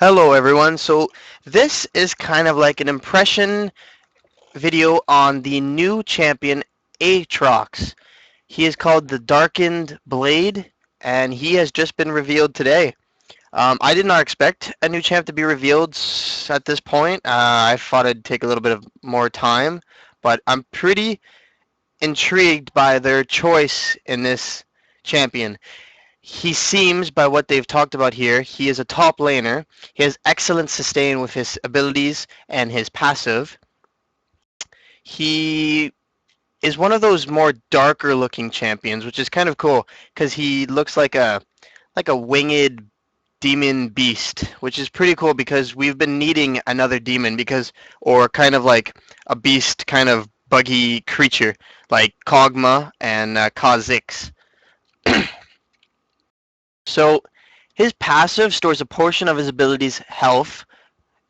Hello everyone. So this is kind of like an impression video on the new champion AATROX. He is called the Darkened Blade and he has just been revealed today. I did not expect a new champ to be revealed at this point. I thought it'd take a little bit of more time, but I'm pretty intrigued by their choice in this champion. He seems, by what they've talked about here, he is a top laner. He has excellent sustain with his abilities and his passive. He is one of those more darker looking champions, which is kind of cool because he looks like a winged demon beast, which is pretty cool because we've been needing another demon or kind of like a beast kind of buggy creature like Kog'Maw and Kha'Zix. So his passive stores a portion of his ability's health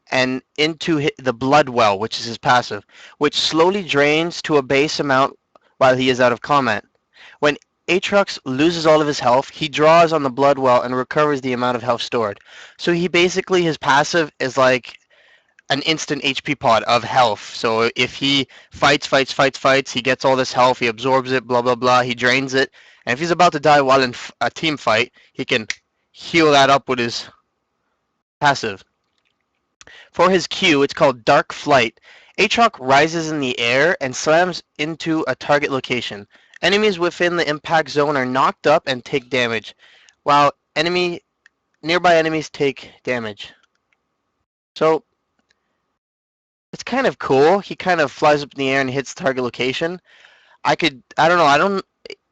and into the blood well, which is his passive, which slowly drains to a base amount while he is out of combat. When Aatrox loses all of his health, he draws on the blood well and recovers the amount of health stored. So his passive is like an instant HP pod of health. So if he fights, he gets all this health, he absorbs it, blah, blah, blah, he drains it. And if he's about to die while in a team fight, he can heal that up with his passive. For his Q, it's called Dark Flight. Aatrox rises in the air and slams into a target location. Enemies within the impact zone are knocked up and take damage, while nearby enemies take damage. So it's kind of cool. He kind of flies up in the air and hits the target location. I don't know,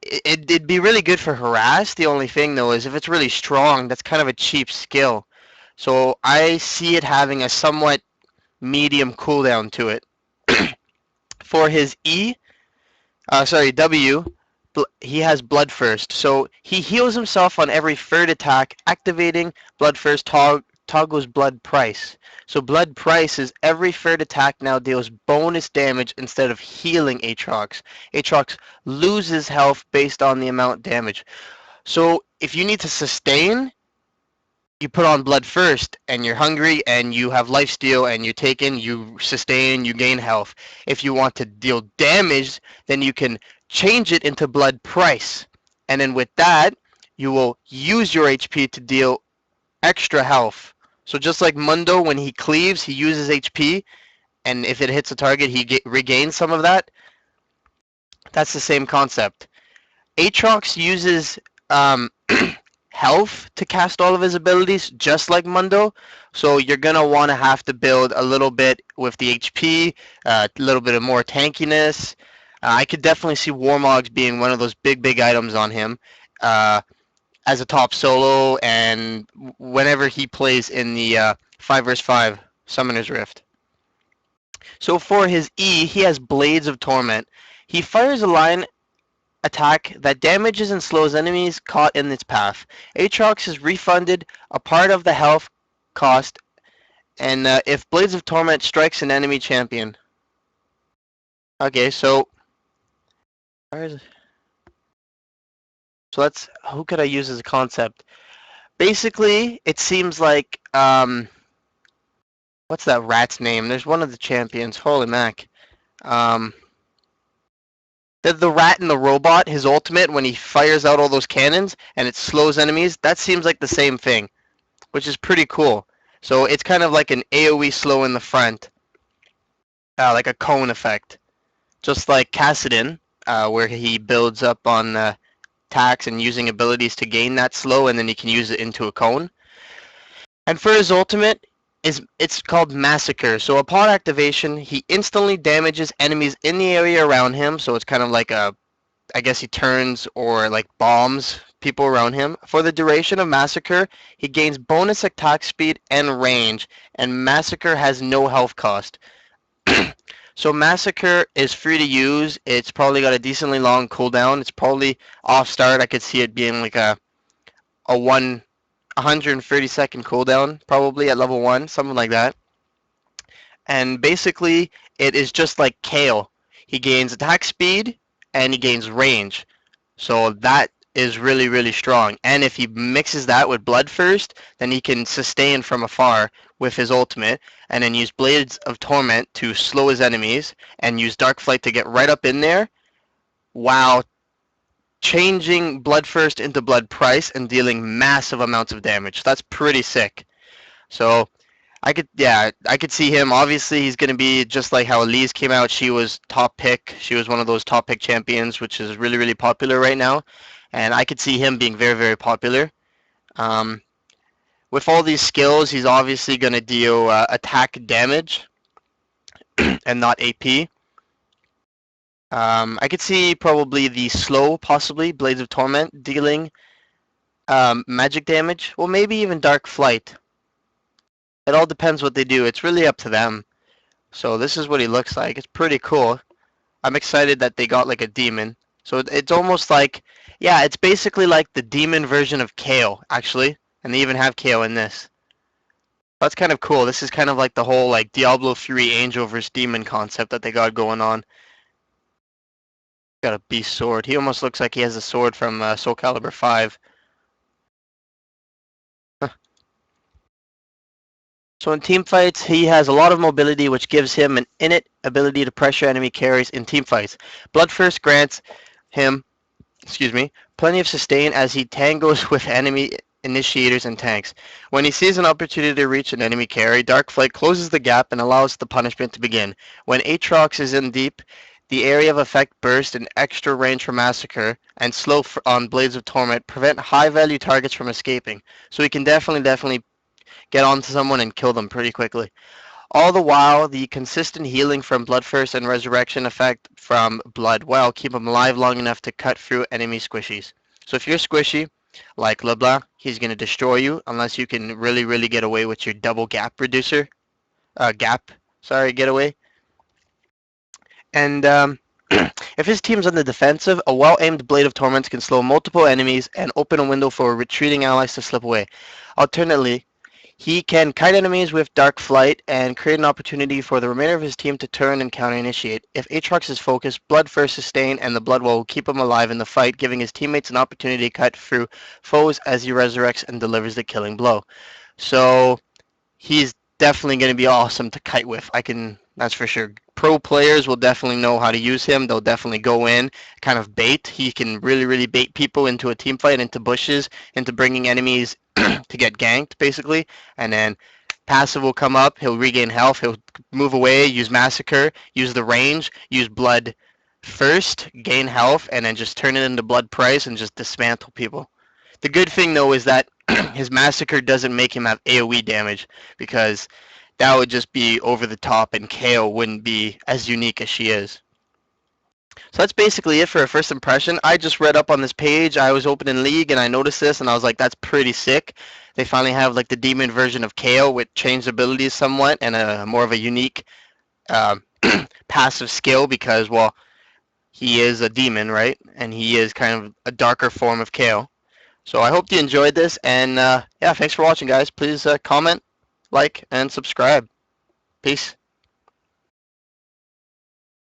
it'd be really good for harass. The only thing though is if it's really strong, that's kind of a cheap skill. So I see it having a somewhat medium cooldown to it. For his W, he has Bloodthirst. So he heals himself on every third attack, activating Bloodthirst toggles Blood Price. So Blood Price is every third attack now deals bonus damage instead of healing Aatrox. Aatrox loses health based on the amount damage. So if you need to sustain, you put on Blood first, and you're hungry, and you have lifesteal, and you sustain, you gain health. If you want to deal damage, then you can change it into Blood Price. And then with that, you will use your HP to deal extra health. So just like Mundo, when he cleaves, he uses HP, and if it hits a target, he regains some of that. That's the same concept. Aatrox uses health to cast all of his abilities, just like Mundo. So you're going to want to have to build a little bit with the HP, a little bit of more tankiness. I could definitely see Warmogs being one of those big items on him. As a top solo and whenever he plays in the 5 vs 5 Summoner's Rift. So for his E, he has Blades of Torment. He fires a line attack that damages and slows enemies caught in its path. Aatrox is refunded a part of the health cost and if Blades of Torment strikes an enemy champion. Okay, so who could I use as a concept? Basically, it seems like what's that rat's name? There's one of the champions. Holy mac. The rat and the robot, his ultimate, when he fires out all those cannons and it slows enemies, that seems like the same thing, which is pretty cool. So it's kind of like an AoE slow in the front, like a cone effect. Just like Kassadin, where he builds up on attacks and using abilities to gain that slow, and then he can use it into a cone. And for his ultimate, it's called Massacre. So upon activation, he instantly damages enemies in the area around him. So it's kind of like I guess he turns or like bombs people around him. For the duration of Massacre, he gains bonus attack speed and range, and Massacre has no health cost. So Massacre is free to use. It's probably got a decently long cooldown. It's probably off start. I could see it being like a 130-second cooldown, probably at level 1, something like that. And basically, it is just like Kale. He gains attack speed and he gains range. So that is really, really strong. And if he mixes that with Blood First, then he can sustain from afar with his ultimate, and then use Blades of Torment to slow his enemies, and use Dark Flight to get right up in there, while changing Blood First into Blood Price and dealing massive amounts of damage. That's pretty sick. So I could see him. Obviously, he's going to be just like how Elise came out. She was top pick. She was one of those top pick champions, which is really, really popular right now. And I could see him being very, very popular. Um, with all these skills, he's obviously going to deal attack damage and not AP. I could see probably the slow, possibly, Blades of Torment, dealing magic damage. Well, maybe even Dark Flight. It all depends what they do. It's really up to them. So this is what he looks like. It's pretty cool. I'm excited that they got like a demon. So it's almost like, yeah, it's basically like the demon version of Kale, actually. And they even have Kale in this. That's kind of cool. This is kind of like the whole like Diablo 3 angel versus demon concept that they got going on. Got a beast sword. He almost looks like he has a sword from Soul Calibur 5. So in team fights, he has a lot of mobility, which gives him an innate ability to pressure enemy carries in team fights. Blood First grants him, plenty of sustain as he tangos with enemy initiators and tanks. When he sees an opportunity to reach an enemy carry, Dark Flight closes the gap and allows the punishment to begin. When AATROX is in deep, the area of effect burst and extra range for Massacre and slow on Blades of Torment prevent high-value targets from escaping. So he can definitely get onto someone and kill them pretty quickly. All the while, the consistent healing from Blood First and Resurrection effect from Blood Well keep him alive long enough to cut through enemy squishies. So if you're squishy, like LeBlanc, he's going to destroy you unless you can really get away with your double gap reducer. Getaway. And if his team's on the defensive, a well-aimed Blade of Torment can slow multiple enemies and open a window for retreating allies to slip away. Alternately, he can kite enemies with Dark Flight and create an opportunity for the remainder of his team to turn and counter-initiate. If AATROX is focused, Blood First sustain and the Blood Well will keep him alive in the fight, giving his teammates an opportunity to cut through foes as he resurrects and delivers the killing blow. So he's definitely going to be awesome to kite with. That's for sure. Pro players will definitely know how to use him. They'll definitely go in, kind of bait. He can really bait people into a team fight, into bushes, into bringing enemies to get ganked, basically. And then passive will come up. He'll regain health. He'll move away, use Massacre, use the range, use Blood First, gain health, and then just turn it into Blood Price and just dismantle people. The good thing, though, is that his Massacre doesn't make him have AoE damage, because that would just be over the top and KO wouldn't be as unique as she is. So that's basically it for a first impression. I just read up on this page. I was opening League and I noticed this and I was like, that's pretty sick. They finally have like the demon version of KO with changed abilities somewhat and a more of a unique passive skill because, well, he is a demon, right? And he is kind of a darker form of KO. So I hope you enjoyed this and yeah, thanks for watching, guys. Please comment, like, and subscribe. Peace.